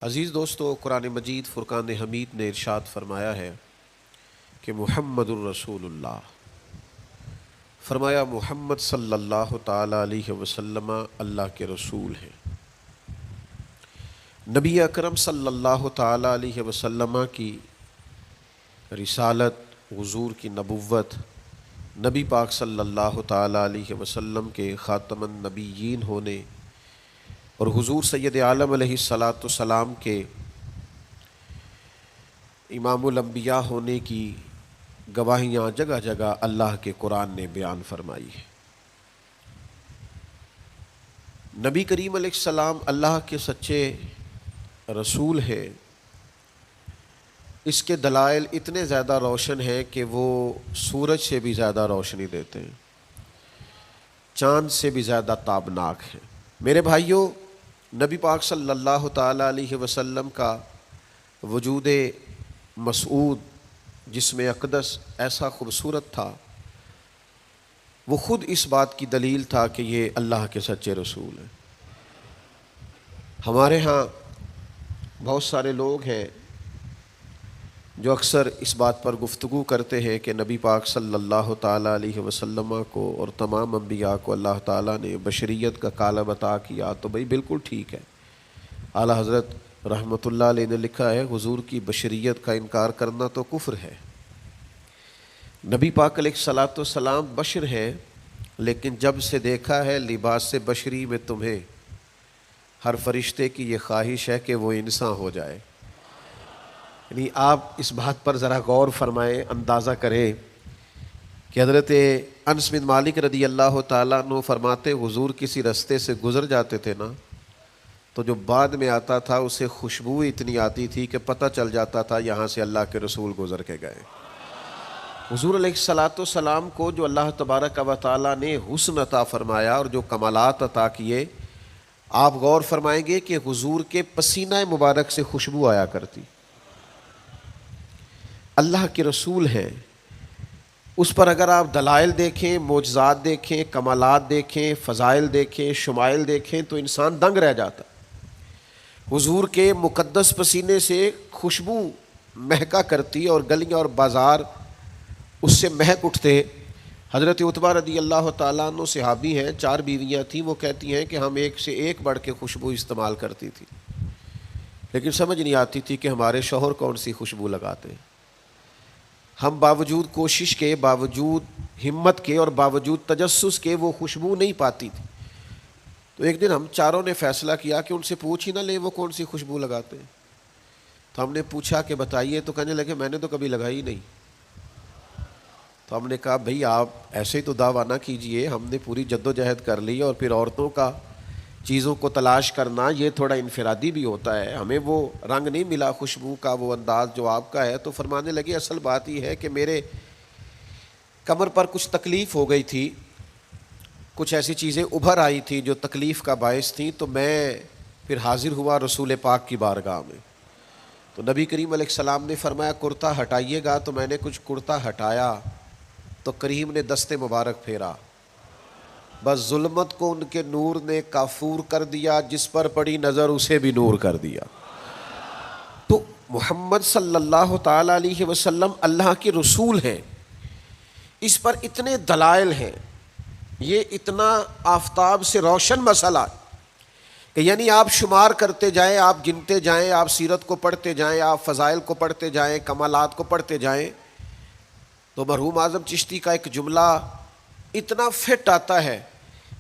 عزیز دوستو، قرآن مجید فرقان حمید نے ارشاد فرمایا ہے کہ محمد الرسول اللہ، فرمایا محمد صلی اللہ تعالی علیہ وسلم اللہ کے رسول ہیں۔ نبی اکرم صلی اللہ تعالی علیہ وسلم کی رسالت، حضور کی نبوت، نبی پاک صلی اللہ تعالی علیہ وسلم کے خاتم النبیین ہونے اور حضور سید عالم علیہ الصلاۃ والسلام کے امام الانبیاء ہونے کی گواہیاں جگہ جگہ اللہ کے قرآن نے بیان فرمائی ہے۔ نبی کریم علیہ السلام اللہ کے سچے رسول ہیں، اس کے دلائل اتنے زیادہ روشن ہیں کہ وہ سورج سے بھی زیادہ روشنی دیتے ہیں، چاند سے بھی زیادہ تابناک ہیں۔ میرے بھائیوں، نبی پاک صلی اللہ تعالی علیہ وسلم کا وجود مسعود جسم اقدس ایسا خوبصورت تھا، وہ خود اس بات کی دلیل تھا کہ یہ اللہ کے سچے رسول ہیں۔ ہمارے ہاں بہت سارے لوگ ہیں جو اکثر اس بات پر گفتگو کرتے ہیں کہ نبی پاک صلی اللہ تعالی علیہ وسلم کو اور تمام انبیاء کو اللہ تعالیٰ نے بشریت کا کالب عطا کیا، تو بھئی بالکل ٹھیک ہے۔ اعلیٰ حضرت رحمۃ اللہ علیہ نے لکھا ہے، حضور کی بشریت کا انکار کرنا تو کفر ہے۔ نبی پاک علیہ الصلاۃ والسلام بشر ہیں، لیکن جب سے دیکھا ہے لباس بشری میں تمہیں، ہر فرشتے کی یہ خواہش ہے کہ وہ انسان ہو جائے۔ یعنی آپ اس بات پر ذرا غور فرمائیں، اندازہ کریں کہ حضرت انس بن مالک رضی اللہ تعالیٰ عنہ فرماتے، حضور کسی رستے سے گزر جاتے تھے نا، تو جو بعد میں آتا تھا اسے خوشبو اتنی آتی تھی کہ پتہ چل جاتا تھا یہاں سے اللہ کے رسول گزر کے گئے۔ حضور علیہ الصلاۃ والسلام کو جو اللہ تبارک و تعالیٰ نے حسن عطا فرمایا اور جو کمالات عطا کیے، آپ غور فرمائیں گے کہ حضور کے پسینہ مبارک سے خوشبو آیا کرتی۔ اللہ کے رسول ہیں، اس پر اگر آپ دلائل دیکھیں، معجزات دیکھیں، کمالات دیکھیں، فضائل دیکھیں، شمائل دیکھیں تو انسان دنگ رہ جاتا۔ حضور کے مقدس پسینے سے خوشبو مہکا کرتی اور گلیاں اور بازار اس سے مہک اٹھتے۔ حضرت عتبہ رضی اللہ تعالیٰ عنہ صحابی ہیں، 4 بیویاں تھیں، وہ کہتی ہیں کہ ہم ایک سے ایک بڑھ کے خوشبو استعمال کرتی تھی، لیکن سمجھ نہیں آتی تھی کہ ہمارے شوہر کون سی خوشبو لگاتے ہیں۔ ہم باوجود کوشش کے، باوجود ہمت کے اور باوجود تجسس کے وہ خوشبو نہیں پاتی تھی۔ تو ایک دن ہم چاروں نے فیصلہ کیا کہ ان سے پوچھ ہی نہ لیں وہ کون سی خوشبو لگاتے ہیں۔ تو ہم نے پوچھا کہ بتائیے، تو کہنے لگے میں نے تو کبھی لگائی نہیں۔ تو ہم نے کہا بھئی آپ ایسے ہی تو دعویٰ نہ کیجئے، ہم نے پوری جد و جہد کر لی، اور پھر عورتوں کا چیزوں کو تلاش کرنا یہ تھوڑا انفرادی بھی ہوتا ہے، ہمیں وہ رنگ نہیں ملا خوشبو کا، وہ انداز جو آپ کا ہے۔ تو فرمانے لگے اصل بات یہ ہے کہ میرے کمر پر کچھ تکلیف ہو گئی تھی، کچھ ایسی چیزیں ابھر آئی تھی جو تکلیف کا باعث تھیں، تو میں پھر حاضر ہوا رسول پاک کی بارگاہ میں۔ تو نبی کریم علیہ السلام نے فرمایا کرتا ہٹائیے گا، تو میں نے کچھ کرتا ہٹایا تو کریم نے دست مبارک پھیرا، بس ظلمت کو ان کے نور نے کافور کر دیا، جس پر پڑی نظر اسے بھی نور کر دیا۔ تو محمد صلی اللہ تعالی علیہ وسلم اللہ کے رسول ہیں، اس پر اتنے دلائل ہیں، یہ اتنا آفتاب سے روشن مسئلہ کہ یعنی آپ شمار کرتے جائیں، آپ گنتے جائیں، آپ سیرت کو پڑھتے جائیں، آپ فضائل کو پڑھتے جائیں، کمالات کو پڑھتے جائیں، تو مرحوم اعظم چشتی کا ایک جملہ اتنا فٹ آتا ہے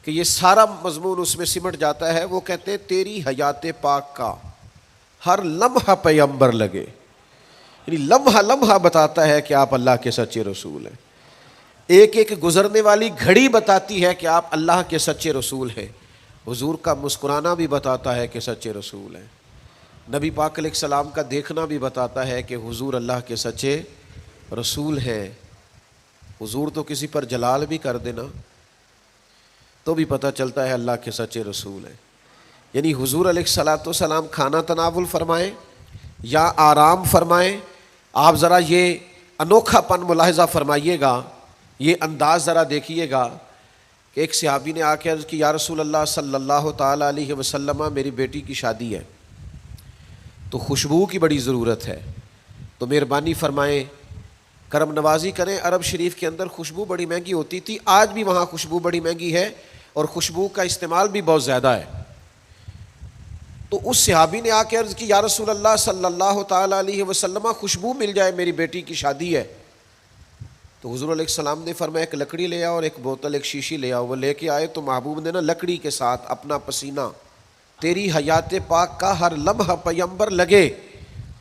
کہ یہ سارا مضمون اس میں سمٹ جاتا ہے۔ وہ کہتے ہیں تیری حیات پاک کا ہر لمحہ پیغمبر لگے، یعنی لمحہ لمحہ بتاتا ہے کہ آپ اللہ کے سچے رسول ہیں، ایک ایک گزرنے والی گھڑی بتاتی ہے کہ آپ اللہ کے سچے رسول ہیں۔ حضور کا مسکرانا بھی بتاتا ہے کہ سچے رسول ہیں، نبی پاک علیہ السلام کا دیکھنا بھی بتاتا ہے کہ حضور اللہ کے سچے رسول ہیں۔ حضور تو کسی پر جلال بھی کر دینا تو بھی پتہ چلتا ہے اللہ کے سچے رسول ہیں۔ یعنی حضور علیہ الصلاۃ والسلام کھانا تناول فرمائیں یا آرام فرمائیں، آپ ذرا یہ انوکھا پن ملاحظہ فرمائیے گا، یہ انداز ذرا دیکھیے گا کہ ایک صحابی نے آ کے عرض کی یا رسول اللہ صلی اللہ تعالی علیہ وسلم، میری بیٹی کی شادی ہے، تو خوشبو کی بڑی ضرورت ہے. تو مہربانی فرمائیں، کرم نوازی کریں. عرب شریف کے اندر خوشبو بڑی مہنگی ہوتی تھی، آج بھی وہاں خوشبو بڑی مہنگی ہے اور خوشبو کا استعمال بھی بہت زیادہ ہے. تو اس صحابی نے آ کے عرض کی، یا رسول اللہ صلی اللہ تعالیٰ علیہ وسلم، خوشبو مل جائے، میری بیٹی کی شادی ہے. تو حضور علیہ السلام نے فرمایا ایک لکڑی لے آؤ اور ایک بوتل، ایک شیشی لے آؤ. وہ لے کے آئے تو محبوب نے نا لکڑی کے ساتھ اپنا پسینہ، تیری حیات پاک کا ہر لمحہ پیمبر لگے،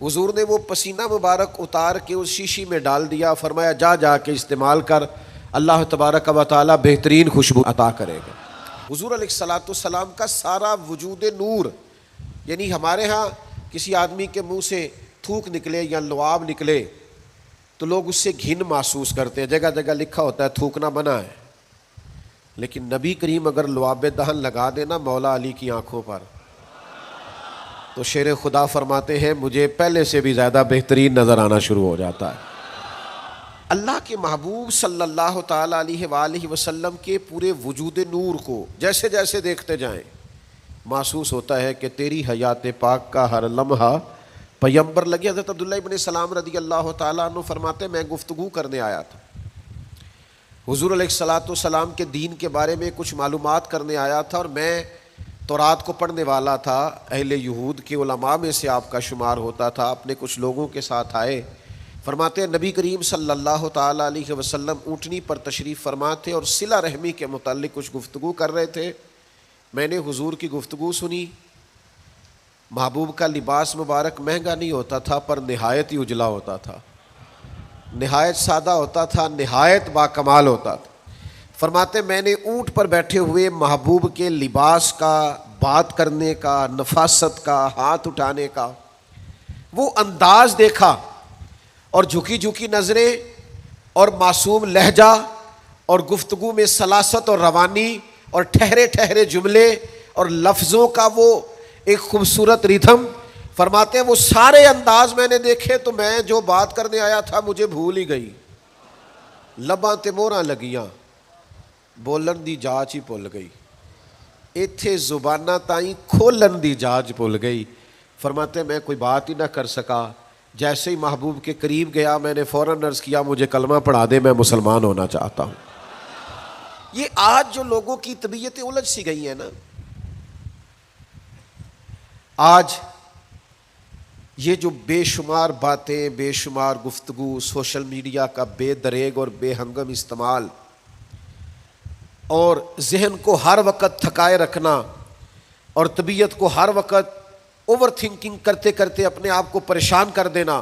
حضور نے وہ پسینہ مبارک اتار کے اس شیشی میں ڈال دیا. فرمایا جا جا کے استعمال کر، اللہ تبارک و تعالیٰ بہترین خوشبو عطا کرے گا. حضور علیہ الصلوۃ والسلام کا سارا وجود نور، یعنی ہمارے ہاں کسی آدمی کے منہ سے تھوک نکلے یا لعاب نکلے تو لوگ اس سے گھن محسوس کرتے ہیں، جگہ جگہ لکھا ہوتا ہے تھوکنا منع ہے. لیکن نبی کریم اگر لعاب دہن لگا دینا مولا علی کی آنکھوں پر تو شیر خدا فرماتے ہیں مجھے پہلے سے بھی زیادہ بہترین نظر آنا شروع ہو جاتا ہے. اللہ کے محبوب صلی اللہ تعالیٰ علیہ وآلہ وسلم کے پورے وجود نور کو جیسے جیسے دیکھتے جائیں محسوس ہوتا ہے کہ تیری حیات پاک کا ہر لمحہ پیمبر لگے. حضرت عبداللہ ابن سلام رضی اللہ تعالیٰ عنہ فرماتے میں گفتگو کرنے آیا تھا، حضور علیہ الصلوۃ والسلام کے دین کے بارے میں کچھ معلومات کرنے آیا تھا، اور میں تورات کو پڑھنے والا تھا، اہل یہود کے علماء میں سے آپ کا شمار ہوتا تھا. اپنے کچھ لوگوں کے ساتھ آئے. فرماتے ہیں نبی کریم صلی اللہ تعالیٰ علیہ وسلم اونٹنی پر تشریف فرما تھے اور صلہ رحمی کے متعلق کچھ گفتگو کر رہے تھے. میں نے حضور کی گفتگو سنی. محبوب کا لباس مبارک مہنگا نہیں ہوتا تھا پر نہایت ہی اجلا ہوتا تھا، نہایت سادہ ہوتا تھا، نہایت باکمال ہوتا تھا. فرماتے میں نے اونٹ پر بیٹھے ہوئے محبوب کے لباس کا، بات کرنے کا، نفاست کا، ہاتھ اٹھانے کا وہ انداز دیکھا، اور جھکی جھکی نظریں اور معصوم لہجہ اور گفتگو میں سلاست اور روانی اور ٹھہرے ٹھہرے جملے اور لفظوں کا وہ ایک خوبصورت ریتھم. فرماتے ہیں وہ سارے انداز میں نے دیکھے تو میں جو بات کرنے آیا تھا مجھے بھول ہی گئی. لباں تے موہراں لگیاں، بولن دی جاچ ہی بھول گئی، ایتھے زباناں تائیں کھولن دی جاچ بھول گئی. فرماتے ہیں میں کوئی بات ہی نہ کر سکا. جیسے ہی محبوب کے قریب گیا میں نے فوراً عرض کیا مجھے کلمہ پڑھا دے، میں مسلمان ہونا چاہتا ہوں. یہ آج جو لوگوں کی طبیعتیں الجھ سی گئی ہیں نا، آج یہ جو بے شمار باتیں، بے شمار گفتگو، سوشل میڈیا کا بے دریغ اور بے ہنگم استعمال اور ذہن کو ہر وقت تھکائے رکھنا اور طبیعت کو ہر وقت اوور تھنکنگ کرتے کرتے اپنے آپ کو پریشان کر دینا،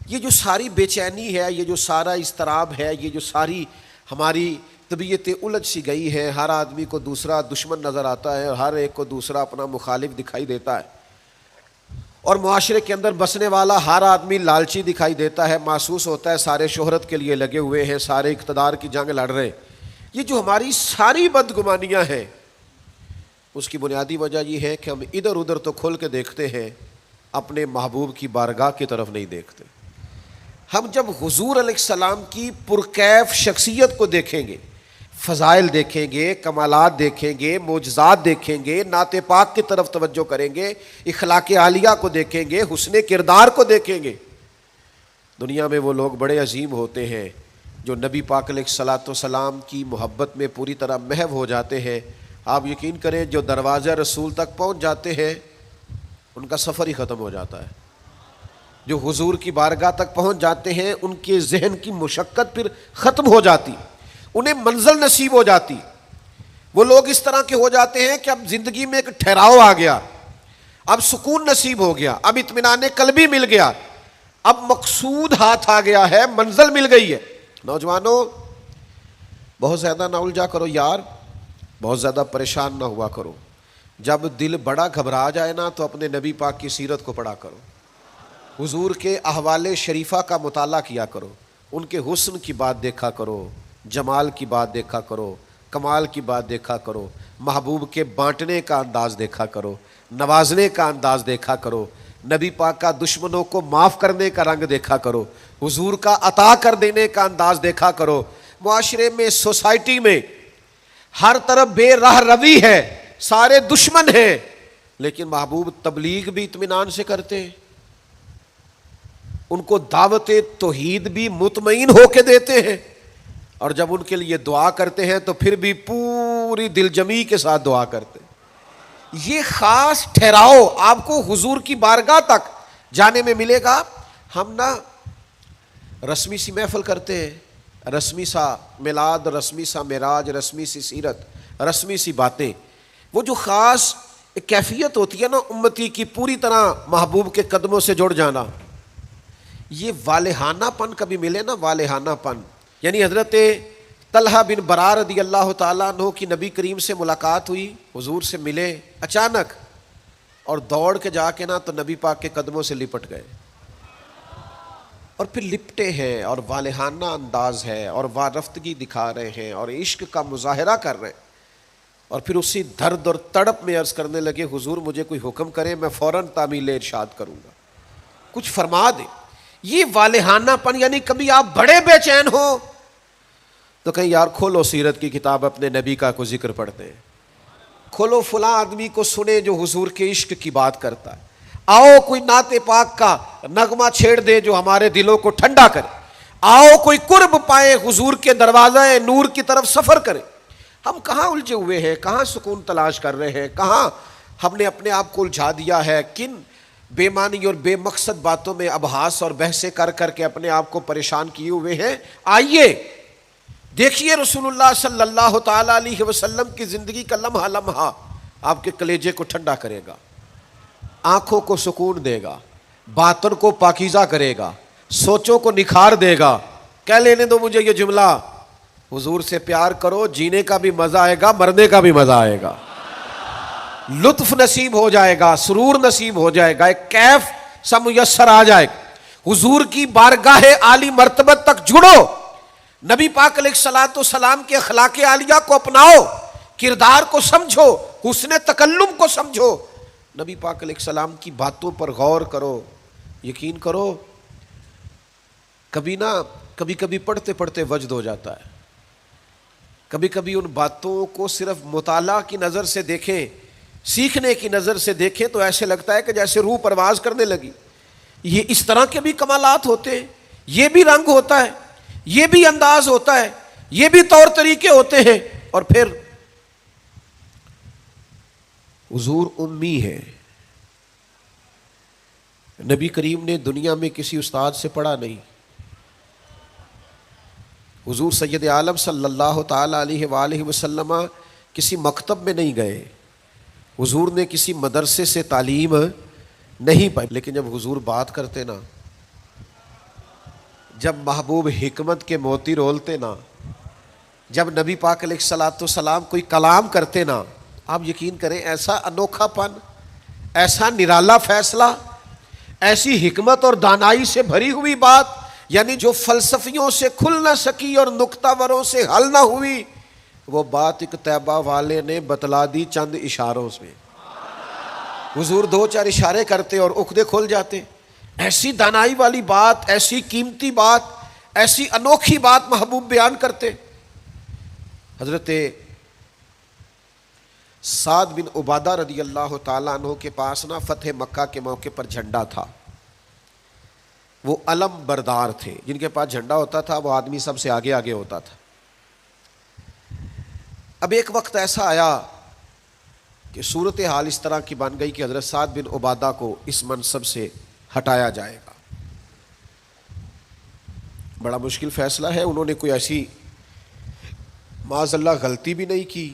یہ جو ساری بے چینی ہے، یہ جو سارا اضطراب ہے، یہ جو ساری ہماری طبیعتیں الجھ سی گئی ہیں. ہر آدمی کو دوسرا دشمن نظر آتا ہے اور ہر ایک کو دوسرا اپنا مخالف دکھائی دیتا ہے، اور معاشرے کے اندر بسنے والا ہر آدمی لالچی دکھائی دیتا ہے. محسوس ہوتا ہے سارے شہرت کے لیے لگے ہوئے ہیں، سارے اقتدار کی جنگ لڑ رہے. یہ جو ہماری ساری بدگمانیاں ہیں اس کی بنیادی وجہ یہ ہے کہ ہم ادھر ادھر تو کھول کے دیکھتے ہیں، اپنے محبوب کی بارگاہ کی طرف نہیں دیکھتے. ہم جب حضور علیہ السلام کی پرکیف شخصیت کو دیکھیں گے، فضائل دیکھیں گے، کمالات دیکھیں گے، معجزات دیکھیں گے، نعت پاک کی طرف توجہ کریں گے، اخلاق عالیہ کو دیکھیں گے، حسن کردار کو دیکھیں گے. دنیا میں وہ لوگ بڑے عظیم ہوتے ہیں جو نبی پاک علیہ الصلوۃ والسلام کی محبت میں پوری طرح محو ہو جاتے ہیں. آپ یقین کریں جو دروازہ رسول تک پہنچ جاتے ہیں ان کا سفر ہی ختم ہو جاتا ہے. جو حضور کی بارگاہ تک پہنچ جاتے ہیں ان کے ذہن کی مشقت پھر ختم ہو جاتی، انہیں منزل نصیب ہو جاتی. وہ لوگ اس طرح کے ہو جاتے ہیں کہ اب زندگی میں ایک ٹھہراؤ آ گیا، اب سکون نصیب ہو گیا، اب اطمینان قلبی مل گیا، اب مقصود ہاتھ آ گیا ہے، منزل مل گئی ہے. نوجوانوں بہت زیادہ نہ الجھا کرو یار، بہت زیادہ پریشان نہ ہوا کرو. جب دل بڑا گھبرا جائے نا تو اپنے نبی پاک کی سیرت کو پڑھا کرو، حضور کے احوال شریفہ کا مطالعہ کیا کرو، ان کے حسن کی بات دیکھا کرو، جمال کی بات دیکھا کرو، کمال کی بات دیکھا کرو، محبوب کے بانٹنے کا انداز دیکھا کرو، نوازنے کا انداز دیکھا کرو، نبی پاک کا دشمنوں کو معاف کرنے کا رنگ دیکھا کرو، حضور کا عطا کر دینے کا انداز دیکھا کرو. معاشرے میں، سوسائٹی میں ہر طرف بے راہ روی ہے، سارے دشمن ہیں، لیکن محبوب تبلیغ بھی اطمینان سے کرتے ہیں، ان کو دعوت توحید بھی مطمئن ہو کے دیتے ہیں، اور جب ان کے لیے دعا کرتے ہیں تو پھر بھی پوری دل جمی کے ساتھ دعا کرتے ہیں۔ یہ خاص ٹھہراؤ آپ کو حضور کی بارگاہ تک جانے میں ملے گا۔ ہم نا رسمی سی محفل کرتے ہیں، رسمی سا میلاد، رسمی سا معراج، رسمی سی سیرت، رسمی سی باتیں، وہ جو خاص ایک کیفیت ہوتی ہے نا امتی کی پوری طرح محبوب کے قدموں سے جڑ جانا، یہ والہانہ پن کبھی ملے نا، والہانہ پن، یعنی حضرت طلحہ بن برا رضی اللہ تعالیٰ عنہ کی نبی کریم سے ملاقات ہوئی، حضور سے ملے اچانک، اور دوڑ کے جا کے نا تو نبی پاک کے قدموں سے لپٹ گئے، اور پھر لپٹے ہیں اور والہانہ انداز ہے اور وارفتگی دکھا رہے ہیں اور عشق کا مظاہرہ کر رہے ہیں، اور پھر اسی درد اور تڑپ میں عرض کرنے لگے حضور مجھے کوئی حکم کرے میں فوراً تعمیل ارشاد کروں گا، کچھ فرما دیں۔ یہ والہانہ پن، یعنی کبھی آپ بڑے بے چین ہو تو کہیں یار کھولو سیرت کی کتاب، اپنے نبی کا کوئی ذکر پڑھتے ہیں، کھولو فلاں آدمی کو سنے جو حضور کے عشق کی بات کرتا ہے، آؤ کوئی نعت پاک کا نغمہ چھیڑ دے جو ہمارے دلوں کو ٹھنڈا کرے، آؤ کوئی قرب پائے حضور کے دروازہ نور کی طرف سفر کرے۔ ہم کہاں الجھے ہوئے ہیں، کہاں سکون تلاش کر رہے ہیں، کہاں ہم نے اپنے آپ کو الجھا دیا ہے، کن بے معنی اور بے مقصد باتوں میں ابحاث اور بحثیں کر کر کے اپنے آپ کو پریشان کیے ہوئے ہیں۔ آئیے دیکھیے رسول اللہ صلی اللہ تعالی علیہ وسلم کی زندگی کا لمحہ لمحہ آپ کے کلیجے کو ٹھنڈا کرے گا، آنکھوں کو سکون دے گا، باطن کو پاکیزہ کرے گا، سوچوں کو نکھار دے گا۔ کہہ لینے دو مجھے یہ جملہ، حضور سے پیار کرو، جینے کا بھی مزہ آئے گا، مرنے کا بھی مزہ آئے گا، لطف نصیب ہو جائے گا، سرور نصیب ہو جائے گا، ایک کیف سا میسر آ جائے گا۔ حضور کی بارگاہ عالی مرتبت تک جڑو، نبی پاک علیہ الصلوۃ والسلام کے اخلاق عالیہ کو اپناؤ، کردار کو سمجھو، حسن تکلم کو سمجھو، نبی پاک علیہ السلام کی باتوں پر غور کرو۔ یقین کرو کبھی کبھی پڑھتے پڑھتے وجد ہو جاتا ہے، کبھی کبھی ان باتوں کو صرف مطالعہ کی نظر سے دیکھیں، سیکھنے کی نظر سے دیکھیں تو ایسے لگتا ہے کہ جیسے روح پرواز کرنے لگی۔ یہ اس طرح کے بھی کمالات ہوتے ہیں، یہ بھی رنگ ہوتا ہے، یہ بھی انداز ہوتا ہے، یہ بھی طور طریقے ہوتے ہیں۔ اور پھر حضور امی ہے، نبی کریم نے دنیا میں کسی استاد سے پڑھا نہیں، حضور سید عالم صلی اللہ تعالی علیہ وآلہ وسلم کسی مکتب میں نہیں گئے، حضور نے کسی مدرسے سے تعلیم نہیں پائی، لیکن جب حضور بات کرتے نا، جب محبوب حکمت کے موتی رولتے نا، جب نبی پاک علیہ الصلوۃ والسلام کوئی کلام کرتے نا، آپ یقین کریں ایسا انوکھا پن، ایسا نرالا فیصلہ، ایسی حکمت اور دانائی سے بھری ہوئی بات، یعنی جو فلسفیوں سے کھل نہ سکی اور نکتہ وروں سے حل نہ ہوئی، وہ بات ایک طیبہ والے نے بتلا دی چند اشاروں سے۔ حضور دو چار اشارے کرتے اور عقدے کھل جاتے۔ ایسی دانائی والی بات، ایسی قیمتی بات، ایسی انوکھی بات محبوب بیان کرتے۔ حضرت سعد بن عبادہ رضی اللہ تعالیٰ عنہ کے پاس نا فتح مکہ کے موقع پر جھنڈا تھا، وہ علم بردار تھے، جن کے پاس جھنڈا ہوتا تھا وہ آدمی سب سے آگے آگے ہوتا تھا۔ اب ایک وقت ایسا آیا کہ صورتحال اس طرح کی بن گئی کہ حضرت سعد بن عبادہ کو اس منصب سے ہٹایا جائے گا۔ بڑا مشکل فیصلہ ہے، انہوں نے کوئی ایسی معاذ اللہ غلطی بھی نہیں کی،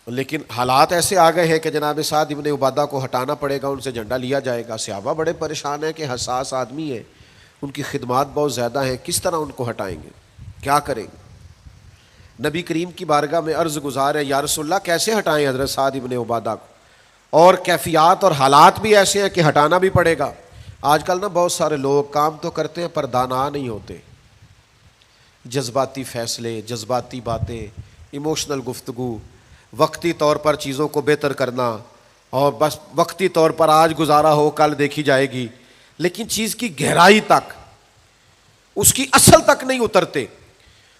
لیکن حالات ایسے آ گئے ہیں کہ جناب سعد بن عبادہ کو ہٹانا پڑے گا، ان سے جھنڈا لیا جائے گا۔ صحابہ بڑے پریشان ہیں کہ حساس آدمی ہے، ان کی خدمات بہت زیادہ ہیں، کس طرح ان کو ہٹائیں گے، کیا کریں گے؟ نبی کریم کی بارگاہ میں عرض گزار ہے، یا رسول اللہ کیسے ہٹائیں حضرت سعد بن عبادہ کو، اور کیفیات اور حالات بھی ایسے ہیں کہ ہٹانا بھی پڑے گا۔ آج کل نا بہت سارے لوگ کام تو کرتے ہیں پر دانا نہیں ہوتے، جذباتی فیصلے، جذباتی باتیں، ایموشنل گفتگو، وقتی طور پر چیزوں کو بہتر کرنا، اور بس وقتی طور پر آج گزارا ہو کل دیکھی جائے گی، لیکن چیز کی گہرائی تک، اس کی اصل تک نہیں اترتے،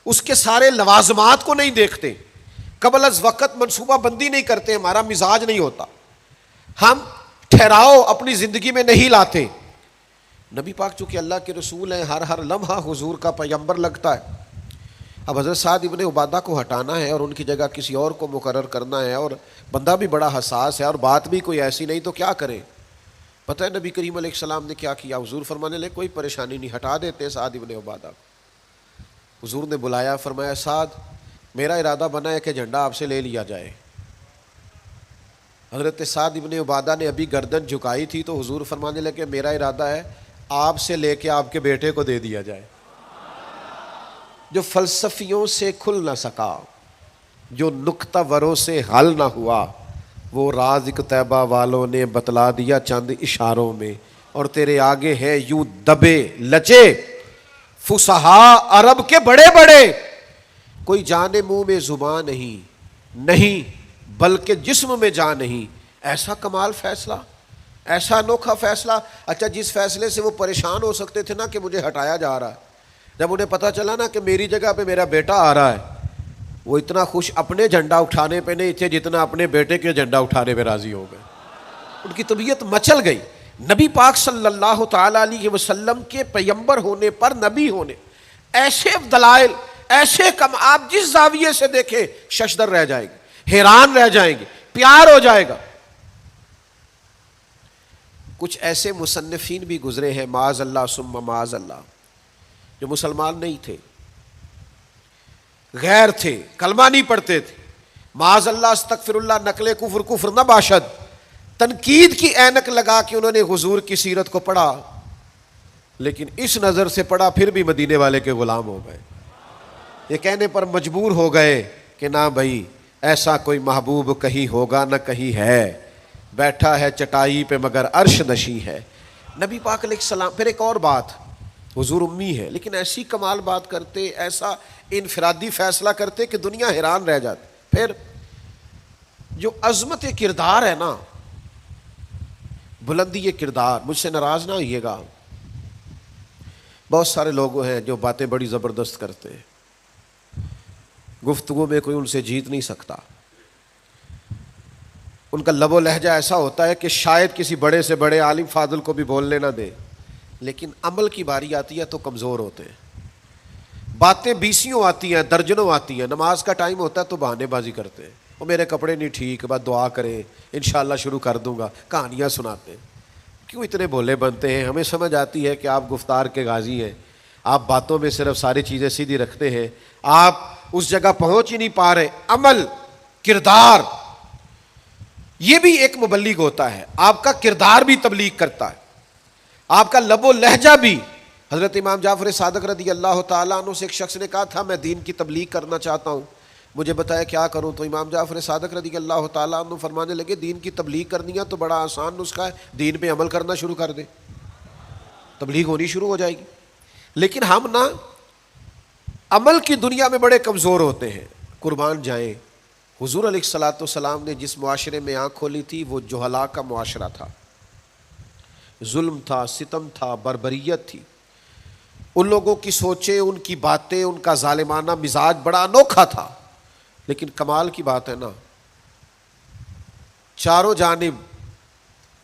اس کے سارے لوازمات کو نہیں دیکھتے، قبل از وقت منصوبہ بندی نہیں کرتے، ہمارا مزاج نہیں ہوتا۔ ہم ٹھہراؤ اپنی زندگی میں نہیں لاتے. نبی پاک چونکہ اللہ کے رسول ہیں، ہر لمحہ حضور کا پیغمبر لگتا ہے. اب حضرت سعد ابن عبادہ کو ہٹانا ہے اور ان کی جگہ کسی اور کو مقرر کرنا ہے، اور بندہ بھی بڑا حساس ہے اور بات بھی کوئی ایسی نہیں، تو کیا کریں؟ پتہ ہے نبی کریم علیہ السلام نے کیا کیا؟ حضور فرمانے لگے کوئی پریشانی نہیں، ہٹا دیتے سعد ابن عبادہ کو. حضور نے بلایا، فرمایا سعد میرا ارادہ بنا ہے کہ جھنڈا آپ سے لے لیا جائے. حضرت سعد ابن عبادہ نے ابھی گردن جھکائی تھی تو حضور فرمانے لگے میرا ارادہ ہے آپ سے لے کے آپ کے بیٹے کو دے دیا جائے. جو فلسفیوں سے کھل نہ سکا، جو نکتہ وروں سے حل نہ ہوا، وہ راز ایک طیبہ والوں نے بتلا دیا چند اشاروں میں. اور تیرے آگے ہے یوں دبے لچے فصحاء عرب کے بڑے بڑے، کوئی جان منہ میں زبان نہیں بلکہ جسم میں جان نہیں. ایسا کمال فیصلہ، ایسا انوکھا فیصلہ. اچھا جس فیصلے سے وہ پریشان ہو سکتے تھے نا کہ مجھے ہٹایا جا رہا ہے، جب انہیں پتہ چلا نا کہ میری جگہ پہ میرا بیٹا آ رہا ہے، وہ اتنا خوش اپنے جھنڈا اٹھانے پہ نہیں تھے جتنا اپنے بیٹے کے جھنڈا اٹھانے پہ راضی ہو گئے. ان کی طبیعت مچل گئی. نبی پاک صلی اللہ تعالی علیہ وسلم کے پیغمبر ہونے پر، نبی ہونے، ایسے دلائل، ایسے کم، آپ جس زاویے سے دیکھیں ششدر رہ جائیں گے، حیران رہ جائیں گے، پیار ہو جائے گا. کچھ ایسے مصنفین بھی گزرے ہیں معاذ اللہ ثم معاذ اللہ، جو مسلمان نہیں تھے، غیر تھے، کلمہ نہیں پڑھتے تھے، معاذ اللہ استغفر اللہ، نقل کفر نہ باشد، تنقید کی اینک لگا کے انہوں نے حضور کی سیرت کو پڑھا، لیکن اس نظر سے پڑھا پھر بھی مدینے والے کے غلام ہو گئے. یہ کہنے پر مجبور ہو گئے کہ نہ بھائی ایسا کوئی محبوب کہیں ہوگا نہ کہیں ہے، بیٹھا ہے چٹائی پہ مگر عرش نشیں ہے. نبی پاک علیہ السلام. پھر ایک اور بات، حضور امی ہے لیکن ایسی کمال بات کرتے، ایسا انفرادی فیصلہ کرتے کہ دنیا حیران رہ جاتی. پھر جو عظمت کردار ہے نا، بلندی کردار، مجھ سے ناراض نہ ہوئیے گا، بہت سارے لوگ ہیں جو باتیں بڑی زبردست کرتے ہیں، گفتگو میں کوئی ان سے جیت نہیں سکتا. ان کا لب و لہجہ ایسا ہوتا ہے کہ شاید کسی بڑے سے بڑے عالم فاضل کو بھی بولنے نہ دے، لیکن عمل کی باری آتی ہے تو کمزور ہوتے ہیں. باتیں بیسیوں آتی ہیں، درجنوں آتی ہیں، نماز کا ٹائم ہوتا ہے تو بہانے بازی کرتے ہیں، وہ میرے کپڑے نہیں ٹھیک، بس دعا کریں انشاءاللہ شروع کر دوں گا، کہانیاں سناتے ہیں. کیوں اتنے بھولے بنتے ہیں؟ ہمیں سمجھ آتی ہے کہ آپ گفتار کے غازی ہیں، آپ باتوں میں صرف ساری چیزیں سیدھی رکھتے ہیں، آپ اس جگہ پہنچ ہی نہیں پا رہے. عمل، کردار، یہ بھی ایک مبلغ ہوتا ہے. آپ کا کردار بھی تبلیغ کرتا ہے، آپ کا لب و لہجہ بھی. حضرت امام جعفر صادق رضی اللہ تعالیٰ عنہ سے ایک شخص نے کہا تھا میں دین کی تبلیغ کرنا چاہتا ہوں، مجھے بتایا کیا کروں؟ تو امام جعفر صادق رضی اللہ تعالیٰ عنہ فرمانے لگے دین کی تبلیغ کرنی ہے تو بڑا آسان نسخہ ہے، دین پہ عمل کرنا شروع کر دے، تبلیغ ہونی شروع ہو جائے گی. لیکن ہم نا عمل کی دنیا میں بڑے کمزور ہوتے ہیں. قربان جائیں، حضور علیہ الصلوۃ والسلام نے جس معاشرے میں آنکھ کھولی تھی وہ جہلاء کا معاشرہ تھا، ظلم تھا، ستم تھا، بربریت تھی. ان لوگوں کی سوچیں، ان کی باتیں، ان کا ظالمانہ مزاج بڑا انوکھا تھا. لیکن کمال کی بات ہے نا، چاروں جانب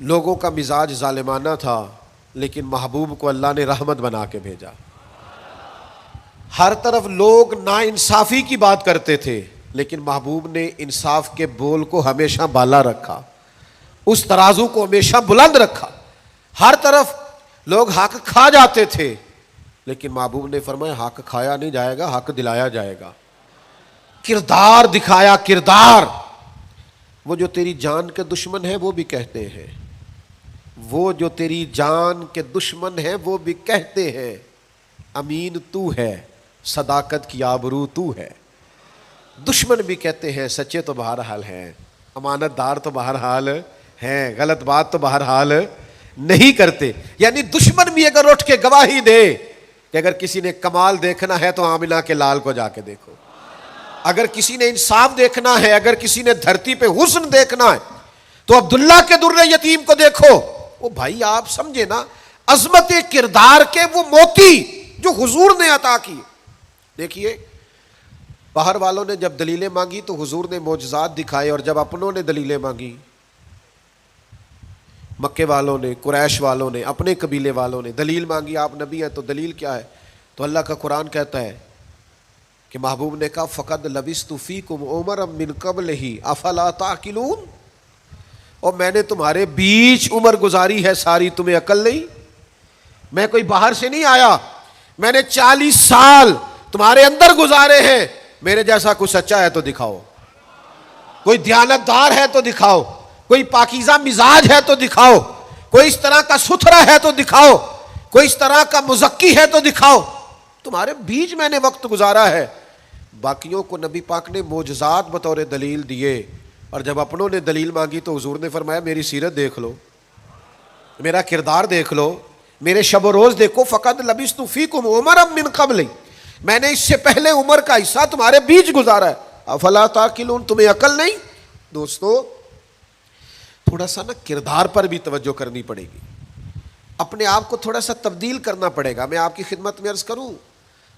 لوگوں کا مزاج ظالمانہ تھا، لیکن محبوب کو اللہ نے رحمت بنا کے بھیجا. ہر طرف لوگ ناانصافی کی بات کرتے تھے، لیکن محبوب نے انصاف کے بول کو ہمیشہ بالا رکھا، اس ترازو کو ہمیشہ بلند رکھا. ہر طرف لوگ حق کھا جاتے تھے، لیکن محبوب نے فرمایا حق کھایا نہیں جائے گا، حق دلایا جائے گا. کردار دکھایا، کردار. وہ جو تیری جان کے دشمن ہیں وہ بھی کہتے ہیں، وہ جو تیری جان کے دشمن ہیں وہ بھی کہتے ہیں امین تو ہے، صداقت کی آبرو تو ہے. دشمن بھی کہتے ہیں سچے تو بہرحال ہیں، امانت دار تو بہرحال ہیں، غلط بات تو بہرحال نہیں کرتے. یعنی دشمن بھی اگر اٹھ کے گواہی دے کہ اگر کسی نے کمال دیکھنا ہے تو آمنہ کے لال کو جا کے دیکھو، اگر کسی نے انصاف دیکھنا ہے، اگر کسی نے دھرتی پہ حسن دیکھنا ہے تو عبداللہ کے در یتیم کو دیکھو. وہ بھائی آپ سمجھے نا عظمت کردار کے وہ موتی جو حضور نے عطا کی. دیکھیے باہر والوں نے جب دلیلیں مانگی تو حضور نے معجزات دکھائے، اور جب اپنوں نے دلیلیں مانگی مکے والوں نے، قریش والوں نے، اپنے قبیلے والوں نے دلیل مانگی، آپ نبی ہیں تو دلیل کیا ہے؟ تو اللہ کا قرآن کہتا ہے کہ محبوب نے کہا فقد لبثت فیکم عمرا من قبلہ افلا تعقلون، اور میں نے تمہارے بیچ عمر گزاری ہے ساری، تمہیں عقل نہیں؟ میں کوئی باہر سے نہیں آیا، میں نے 40 سال تمہارے اندر گزارے ہیں، میرے جیسا کوئی سچا ہے تو دکھاؤ، کوئی دیانتدار ہے تو دکھاؤ، کوئی پاکیزہ مزاج ہے تو دکھاؤ، کوئی اس طرح کا ستھرا ہے تو دکھاؤ، کوئی اس طرح کا مزکی ہے تو دکھاؤ، تمہارے بیچ میں نے وقت گزارا ہے۔ باقیوں کو نبی پاک نے معجزات بطور دلیل دیے، اور جب اپنوں نے دلیل مانگی تو حضور نے فرمایا میری سیرت دیکھ لو، میرا کردار دیکھ لو، میرے شب و روز دیکھو، فقط لبثت فیکم عمرا من قبل، میں نے اس سے پہلے عمر کا حصہ تمہارے بیچ گزارا ہے، افلا تعقلون، تمہیں عقل نہیں؟ دوستو تھوڑا سا نا کردار پر بھی توجہ کرنی پڑے گی، اپنے آپ کو تھوڑا سا تبدیل کرنا پڑے گا۔ میں آپ کی خدمت میں عرض کروں،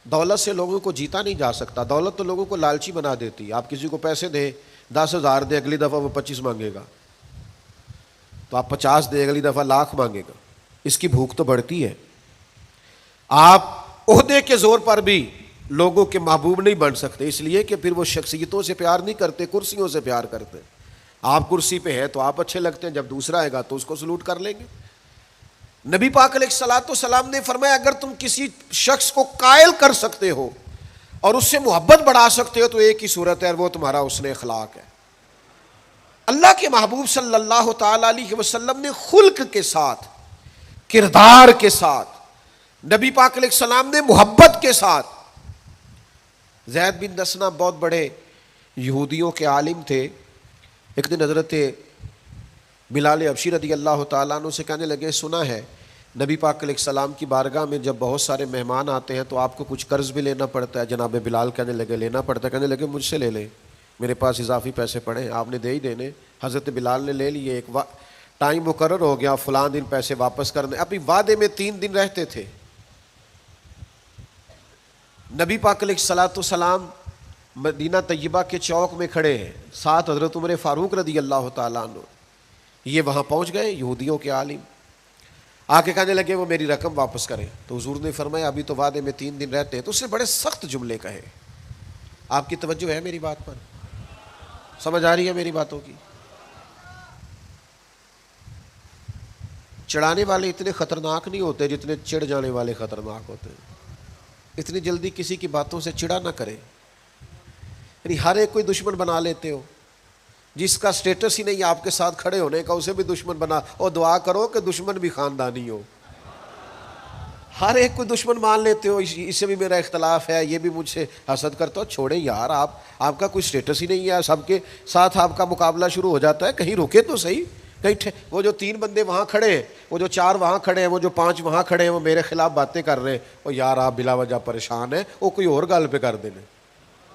دولت سے لوگوں کو جیتا نہیں جا سکتا، دولت تو لوگوں کو لالچی بنا دیتی ہے۔ آپ کسی کو پیسے دیں، 10,000 دیں، اگلی دفعہ وہ 25 مانگے گا، تو آپ 50 دیں، اگلی دفعہ لاکھ مانگے گا، اس کی بھوک تو بڑھتی ہے۔ آپ عہدے کے زور پر بھی لوگوں کے محبوب نہیں بن سکتے، اس لیے کہ پھر وہ شخصیتوں سے پیار نہیں کرتے، کرسیوں سے پیار کرتے۔ آپ کرسی پہ ہیں تو آپ اچھے لگتے ہیں، جب دوسرا آئے گا تو اس کو سلوٹ کر لیں گے۔ نبی پاک علیہ الصلوۃ والسلام نے فرمایا اگر تم کسی شخص کو قائل کر سکتے ہو اور اس سے محبت بڑھا سکتے ہو تو ایک ہی صورت ہے، اور وہ تمہارا حسن اخلاق ہے۔ اللہ کے محبوب صلی اللہ تعالی علیہ وسلم نے خلق کے ساتھ، کردار کے ساتھ، نبی پاک علیہ السلام نے محبت کے ساتھ، زید بن دسنہ بہت بڑے یہودیوں کے عالم تھے، ایک دن حضرت بلال حبشی رضی اللہ تعالیٰ عنہ سے کہنے لگے سنا ہے نبی پاک علیہ السلام کی بارگاہ میں جب بہت سارے مہمان آتے ہیں تو آپ کو کچھ قرض بھی لینا پڑتا ہے۔ جناب بلال کہنے لگے لینا پڑتا ہے، کہنے لگے مجھ سے لے لیں، میرے پاس اضافی پیسے پڑے ہیں، آپ نے دے ہی دینے۔ حضرت بلال نے لے لیے، ایک ٹائم مقرر ہو گیا، فلاں دن پیسے واپس کرنے، ابھی وعدے میں 3 دن رہتے تھے۔ نبی پاک علیہ الصلوۃ والسلام مدینہ طیبہ کے چوک میں کھڑے ہیں، ساتھ حضرت عمر فاروق رضی اللہ تعالیٰ عنہ، یہ وہاں پہنچ گئے یہودیوں کے عالم، آ کے کہنے لگے وہ میری رقم واپس کریں، تو حضور نے فرمایا ابھی تو وعدے میں 3 دن رہتے ہیں، تو اس نے بڑے سخت جملے کہے۔ آپ کی توجہ ہے میری بات پر؟ سمجھ آ رہی ہے میری باتوں کی؟ چڑھانے والے اتنے خطرناک نہیں ہوتے جتنے چڑھ جانے والے خطرناک ہوتے ہیں۔ اتنی جلدی کسی کی باتوں سے چڑھا نہ کرے، یعنی ہر ایک کوئی دشمن بنا لیتے ہو، جس کا سٹیٹس ہی نہیں آپ کے ساتھ کھڑے ہونے کا اسے بھی دشمن بنا، اور دعا کرو کہ دشمن بھی خاندانی ہو۔ ہر ایک کوئی دشمن مان لیتے ہو، اس سے بھی میرا اختلاف ہے، یہ بھی مجھ سے حسد کرتا ہو، چھوڑیں یار، آپ کا کوئی سٹیٹس ہی نہیں ہے، سب کے ساتھ آپ کا مقابلہ شروع ہو جاتا ہے، کہیں رکے تو صحیح، کہیں وہ جو 3 بندے وہاں کھڑے ہیں، وہ جو 4 وہاں کھڑے ہیں، وہ جو 5 وہاں کھڑے ہیں، وہ میرے خلاف باتیں کر رہے ہیں، اور یار آپ بلا وجہ پریشان ہیں، وہ کوئی اور گل پہ کر دینے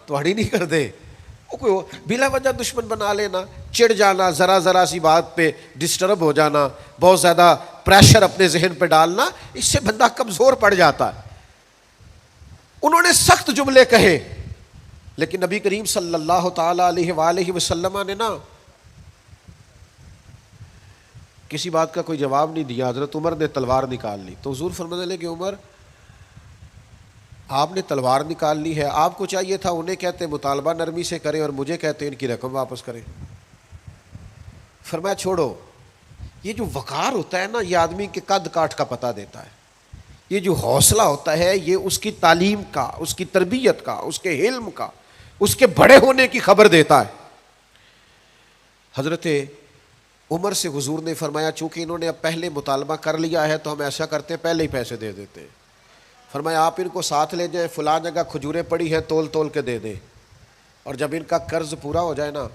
تو ہڑی نہیں کر دے، وہ کوئی بلا وجہ دشمن بنا لینا، چڑ جانا، ذرا سی بات پہ ڈسٹرب ہو جانا، بہت زیادہ پریشر اپنے ذہن پہ ڈالنا، اس سے بندہ کمزور پڑ جاتا ہے۔ انہوں نے سخت جملے کہے، لیکن نبی کریم صلی اللہ تعالی علیہ وآلہ وسلم نے نا کسی بات کا کوئی جواب نہیں دیا۔ حضرت عمر نے تلوار نکال لی، تو حضور فرمانے لگے عمر آپ نے تلوار نکال لی ہے، آپ کو چاہیے تھا انہیں کہتے مطالبہ نرمی سے کریں اور مجھے کہتے ان کی رقم واپس کریں۔ فرمایا چھوڑو، یہ جو وقار ہوتا ہے نا یہ آدمی کے قد کاٹ کا پتہ دیتا ہے، یہ جو حوصلہ ہوتا ہے یہ اس کی تعلیم کا، اس کی تربیت کا، اس کے علم کا، اس کے بڑے ہونے کی خبر دیتا ہے۔ حضرت عمر سے حضور نے فرمایا چونکہ انہوں نے اب پہلے مطالبہ کر لیا ہے تو ہم ایسا کرتے ہیں پہلے ہی پیسے دے دیتے ہیں۔ فرمایا آپ ان کو ساتھ لے جائیں، فلاں جگہ کھجوریں پڑی ہیں تول کے دے دیں، اور جب ان کا قرض پورا ہو جائے نا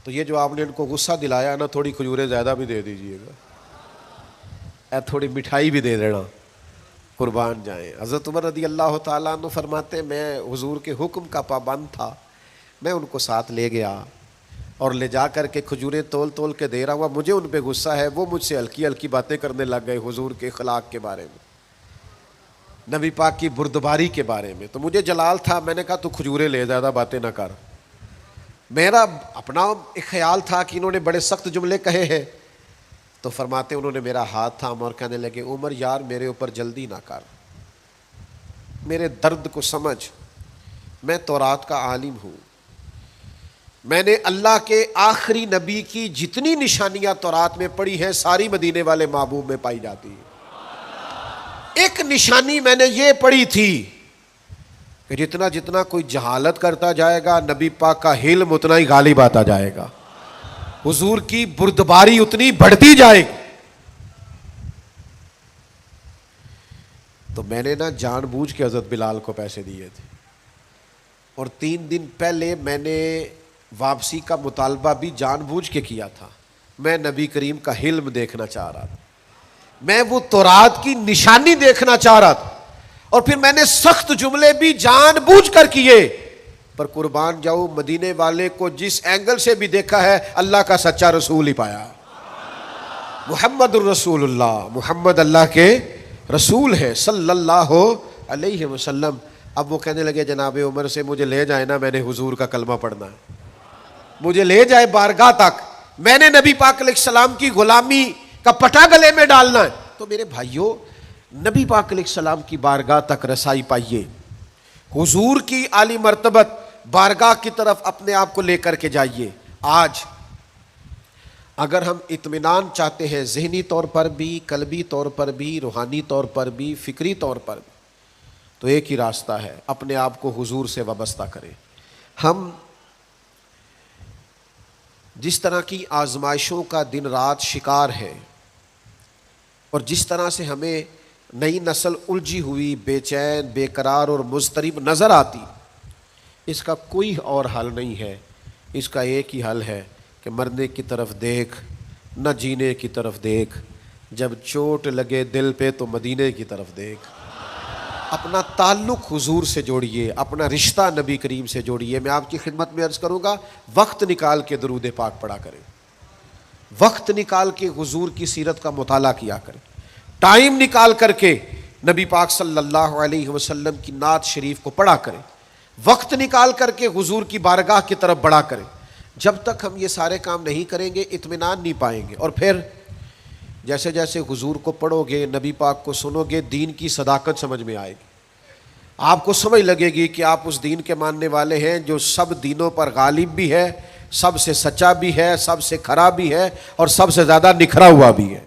تو یہ جو آپ نے ان کو غصہ دلایا نا تھوڑی کھجوریں زیادہ بھی دے دیجئے گا، تھوڑی مٹھائی بھی دے دینا، قربان جائیں۔ حضرت عمر رضی اللہ تعالیٰ عنہ فرماتے میں حضور کے حکم کا پابند تھا، میں ان کو ساتھ لے گیا اور لے جا کر کے کھجوریں تول کے دے رہا ہوا، مجھے ان پہ غصہ ہے، وہ مجھ سے ہلکی باتیں کرنے لگ گئے حضور کے اخلاق کے بارے میں، نبی پاک کی بردباری کے بارے میں، تو مجھے جلال تھا، میں نے کہا تو کھجوریں لے، زیادہ باتیں نہ کر۔ میرا اپنا ایک خیال تھا کہ انہوں نے بڑے سخت جملے کہے ہیں، تو فرماتے انہوں نے میرا ہاتھ تھاما اور کہنے لگے عمر یار میرے اوپر جلدی نہ کر، میرے درد کو سمجھ، میں تورات کا عالم ہوں، میں نے اللہ کے آخری نبی کی جتنی نشانیاں تورات میں پڑھی ہیں ساری مدینے والے محبوب میں پائی جاتی ہیں۔ ایک نشانی میں نے یہ پڑھی تھی کہ جتنا جتنا کوئی جہالت کرتا جائے گا نبی پاک کا علم اتنا ہی غالب آتا جائے گا، حضور کی بردباری اتنی بڑھتی جائے گی۔ تو میں نے نا جان بوجھ کے حضرت بلال کو پیسے دیے تھے، اور 3 دن پہلے میں نے واپسی کا مطالبہ بھی جان بوجھ کے کیا تھا۔ میں نبی کریم کا حلم دیکھنا چاہ رہا تھا، میں وہ تورات کی نشانی دیکھنا چاہ رہا تھا، اور پھر میں نے سخت جملے بھی جان بوجھ کر کیے، پر قربان جاؤ مدینے والے کو جس اینگل سے بھی دیکھا ہے اللہ کا سچا رسول ہی پایا۔ محمد الرسول اللہ، محمد اللہ کے رسول ہے صلی اللہ علیہ وسلم۔ اب وہ کہنے لگے جناب عمر سے مجھے لے جائے نا، میں نے حضور کا کلمہ پڑھنا ہے، مجھے لے جائے بارگاہ تک، میں نے نبی پاک علیہ السلام کی غلامی کا پٹا گلے میں ڈالنا ہے۔ تو میرے بھائیوں نبی پاک علیہ السلام کی بارگاہ تک رسائی پائیے، حضور کی عالی مرتبت بارگاہ کی طرف اپنے آپ کو لے کر کے جائیے۔ آج اگر ہم اطمینان چاہتے ہیں ذہنی طور پر بھی، قلبی طور پر بھی، روحانی طور پر بھی، فکری طور پر بھی، تو ایک ہی راستہ ہے، اپنے آپ کو حضور سے وابستہ کریں۔ ہم جس طرح کی آزمائشوں کا دن رات شکار ہے، اور جس طرح سے ہمیں نئی نسل الجھی ہوئی، بے چین، بے قرار اور مضطرب نظر آتی، اس کا کوئی اور حل نہیں ہے، اس کا ایک ہی حل ہے کہ مرنے کی طرف دیکھ نہ جینے کی طرف دیکھ، جب چوٹ لگے دل پہ تو مدینے کی طرف دیکھ۔ اپنا تعلق حضور سے جوڑیے، اپنا رشتہ نبی کریم سے جوڑیے۔ میں آپ کی خدمت میں عرض کروں گا وقت نکال کے درود پاک پڑھا کریں، وقت نکال کے حضور کی سیرت کا مطالعہ کیا کریں، ٹائم نکال کر کے نبی پاک صلی اللہ علیہ وسلم کی نعت شریف کو پڑھا کریں، وقت نکال کر کے حضور کی بارگاہ کی طرف بڑھا کریں۔ جب تک ہم یہ سارے کام نہیں کریں گے اطمینان نہیں پائیں گے، اور پھر جیسے جیسے حضور کو پڑھو گے، نبی پاک کو سنو گے، دین کی صداقت سمجھ میں آئے گی، آپ کو سمجھ لگے گی کہ آپ اس دین کے ماننے والے ہیں جو سب دینوں پر غالب بھی ہے، سب سے سچا بھی ہے، سب سے کھرا بھی ہے، اور سب سے زیادہ نکھرا ہوا بھی ہے۔